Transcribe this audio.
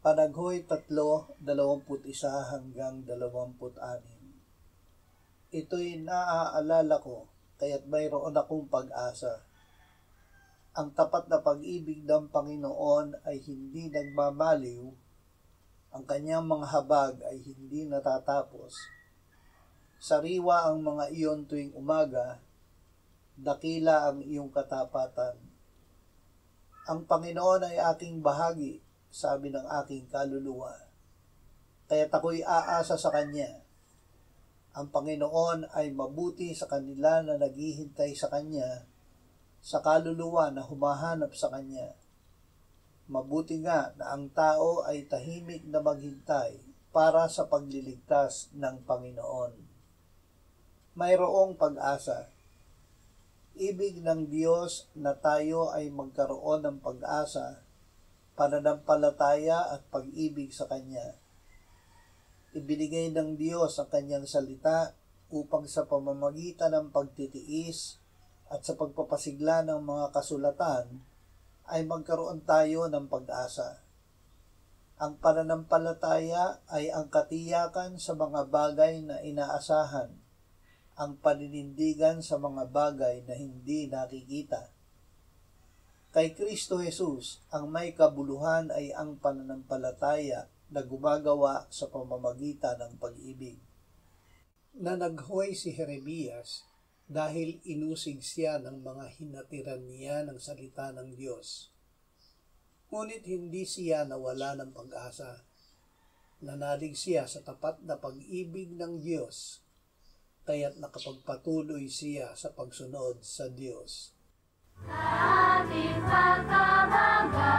Panaghoy 3:21 hanggang 26. Ito'y naaalala ko, kaya't mayroon akong pag-asa. Ang tapat na pag-ibig ng Panginoon ay hindi nagmamaliw, ang kanyang mga habag ay hindi natatapos. Sariwa ang mga iyon tuwing umaga, dakila ang iyong katapatan. Ang Panginoon ay aking bahagi, sabi ng aking kaluluwa. Kaya't ako'y aasa sa Kanya. Ang Panginoon ay mabuti sa kanila na naghihintay sa Kanya, sa kaluluwa na humahanap sa Kanya. Mabuti nga na ang tao ay tahimik na maghintay para sa pagliligtas ng Panginoon. Mayroong pag-asa. Ibig ng Diyos na tayo ay magkaroon ng pag-asa, pananampalataya at pag-ibig sa Kanya. Ibinigay ng Diyos ang Kanyang salita upang sa pamamagitan ng pagtitiis at sa pagpapasigla ng mga kasulatan ay magkaroon tayo ng pag-asa. Ang pananampalataya ay ang katiyakan sa mga bagay na inaasahan, ang paninindigan sa mga bagay na hindi nakikita. Kay Kristo Jesus, ang may kabuluhan ay ang pananampalataya na gumagawa sa pamamagitan ng pag-ibig. Nanaghoy si Jeremias dahil inusig siya ng mga hinatiran niya ng salita ng Diyos. Ngunit hindi siya nawala ng pag-asa. Nanalig siya sa tapat na pag-ibig ng Diyos, kaya't nakapagpatuloy siya sa pagsunod sa Diyos. Sa ating pagkabangga,